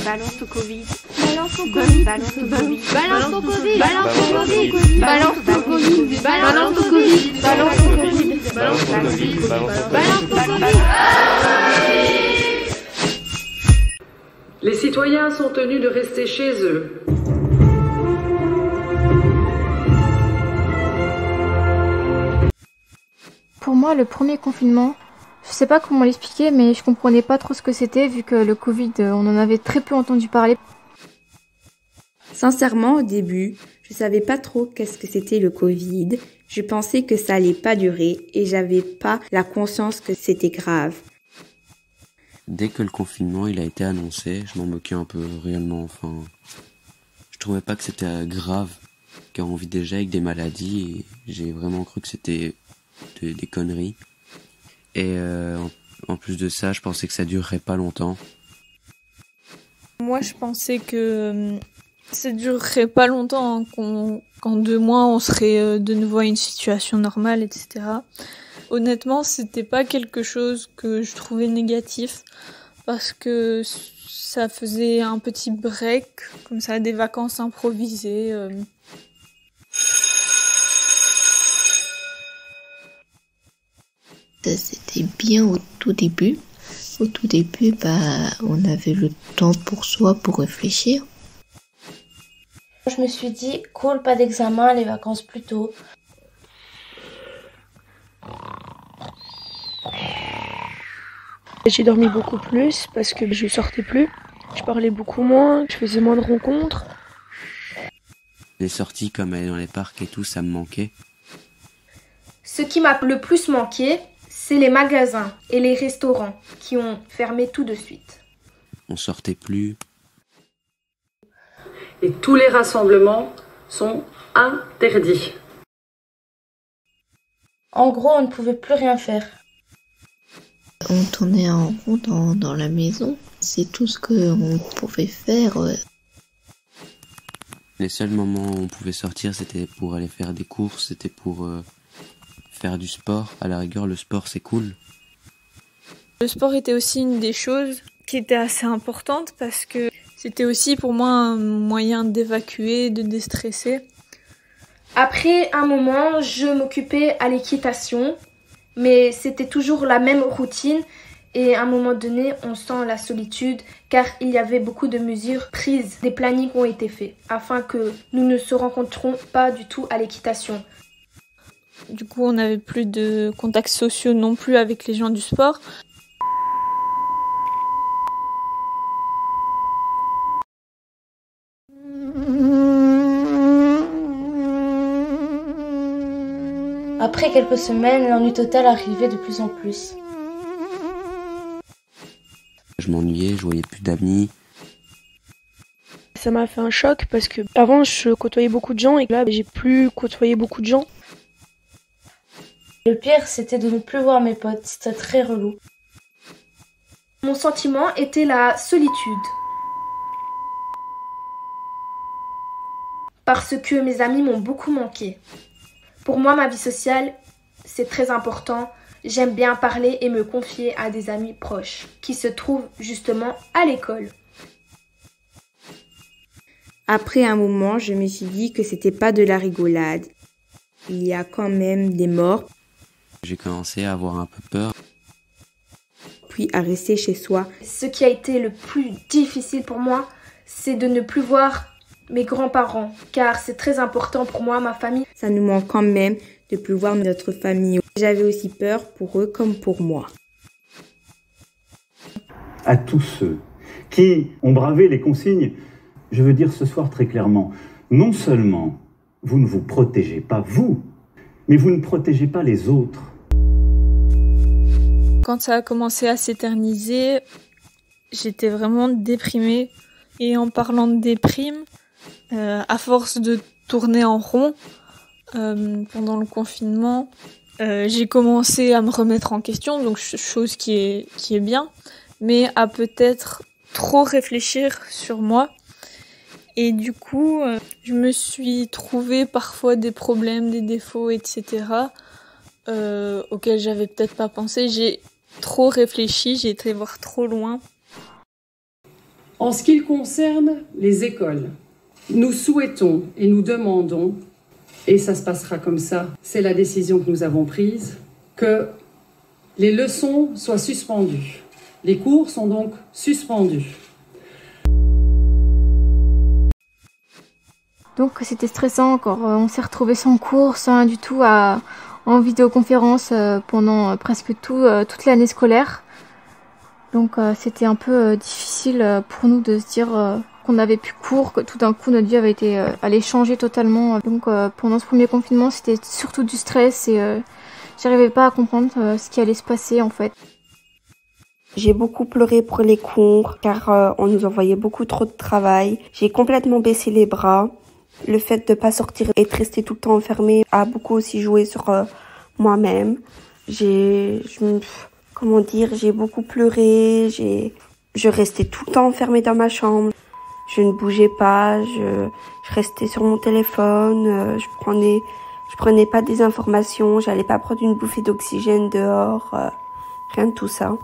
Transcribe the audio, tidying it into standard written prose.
Balance au Covid. Balance au Covid. Balance au Covid. Balance au Covid. Balance au Covid. Balance au Covid. Balance au Covid. Balance au Covid. Balance au Covid. Balance au Covid. Les citoyens sont tenus de rester chez eux. Pour moi, le premier confinement, je sais pas comment l'expliquer, mais je comprenais pas trop ce que c'était vu que le Covid, on en avait très peu entendu parler. Sincèrement, au début, je savais pas trop qu'est-ce que c'était le Covid. Je pensais que ça allait pas durer et j'avais pas la conscience que c'était grave. Dès que le confinement il a été annoncé, je m'en moquais un peu réellement. Enfin, je trouvais pas que c'était grave, car on vit déjà avec des maladies et j'ai vraiment cru que c'était des conneries. Et en plus de ça, je pensais que ça durerait pas longtemps. Moi, je pensais que ça durerait pas longtemps, hein, qu'en 2 mois, on serait de nouveau à une situation normale, etc. Honnêtement, c'était pas quelque chose que je trouvais négatif, parce que ça faisait un petit break, comme ça, des vacances improvisées. C'était bien au tout début. Au tout début, on avait le temps pour soi, pour réfléchir. Je me suis dit, cool, pas d'examen, les vacances plus tôt. J'ai dormi beaucoup plus parce que je sortais plus, je parlais beaucoup moins, je faisais moins de rencontres. Les sorties comme aller dans les parcs et tout, ça me manquait. Ce qui m'a le plus manqué, c'est les magasins et les restaurants qui ont fermé tout de suite. On sortait plus. Et tous les rassemblements sont interdits. En gros, on ne pouvait plus rien faire. On tournait en rond dans la maison. C'est tout ce qu'on pouvait faire. Les seuls moments où on pouvait sortir, c'était pour aller faire des courses, c'était pour faire du sport. À la rigueur, le sport, c'est cool. Le sport était aussi une des choses qui était assez importante parce que c'était aussi pour moi un moyen d'évacuer, de déstresser. Après un moment, je m'occupais à l'équitation, mais c'était toujours la même routine et à un moment donné, on sent la solitude car il y avait beaucoup de mesures prises. Des plannings ont été faits afin que nous ne se rencontrons pas du tout à l'équitation. Du coup, on n'avait plus de contacts sociaux non plus avec les gens du sport. Après quelques semaines, l'ennui total arrivait de plus en plus. Je m'ennuyais, je voyais plus d'amis. Ça m'a fait un choc parce que avant je côtoyais beaucoup de gens et là j'ai plus côtoyé beaucoup de gens. Le pire, c'était de ne plus voir mes potes, c'était très relou. Mon sentiment était la solitude. Parce que mes amis m'ont beaucoup manqué. Pour moi, ma vie sociale, c'est très important. J'aime bien parler et me confier à des amis proches qui se trouvent justement à l'école. Après un moment, je me suis dit que c'était pas de la rigolade. Il y a quand même des morts. J'ai commencé à avoir un peu peur. Puis à rester chez soi. Ce qui a été le plus difficile pour moi, c'est de ne plus voir mes grands-parents, car c'est très important pour moi, ma famille. Ça nous manque quand même de plus voir notre famille. J'avais aussi peur pour eux comme pour moi. À tous ceux qui ont bravé les consignes, je veux dire ce soir très clairement, non seulement vous ne vous protégez pas vous, mais vous ne protégez pas les autres. Quand ça a commencé à s'éterniser, j'étais vraiment déprimée. Et en parlant de déprime, à force de tourner en rond pendant le confinement, j'ai commencé à me remettre en question, donc chose qui est bien, mais à peut-être trop réfléchir sur moi. Et du coup, je me suis trouvé parfois des problèmes, des défauts, etc. Auxquels j'avais peut-être pas pensé. J'ai trop réfléchi, j'ai été voir trop loin. En ce qui concerne les écoles, nous souhaitons et nous demandons, et ça se passera comme ça, c'est la décision que nous avons prise, que les leçons soient suspendues. Les cours sont donc suspendus. Donc c'était stressant encore, on s'est retrouvés sans cours, sans rien du tout, en vidéoconférence pendant presque toute l'année scolaire. Donc c'était un peu difficile pour nous de se dire qu'on n'avait plus cours, que tout d'un coup notre vie allait changer totalement. Donc pendant ce premier confinement c'était surtout du stress et j'arrivais pas à comprendre ce qui allait se passer en fait. J'ai beaucoup pleuré pour les cours car on nous envoyait beaucoup trop de travail. J'ai complètement baissé les bras. Le fait de pas sortir et de rester tout le temps enfermé a beaucoup aussi joué sur moi-même. J'ai beaucoup pleuré. Je restais tout le temps enfermée dans ma chambre. Je ne bougeais pas. Je restais sur mon téléphone. Je prenais pas des informations. J'allais pas prendre une bouffée d'oxygène dehors. Rien de tout ça.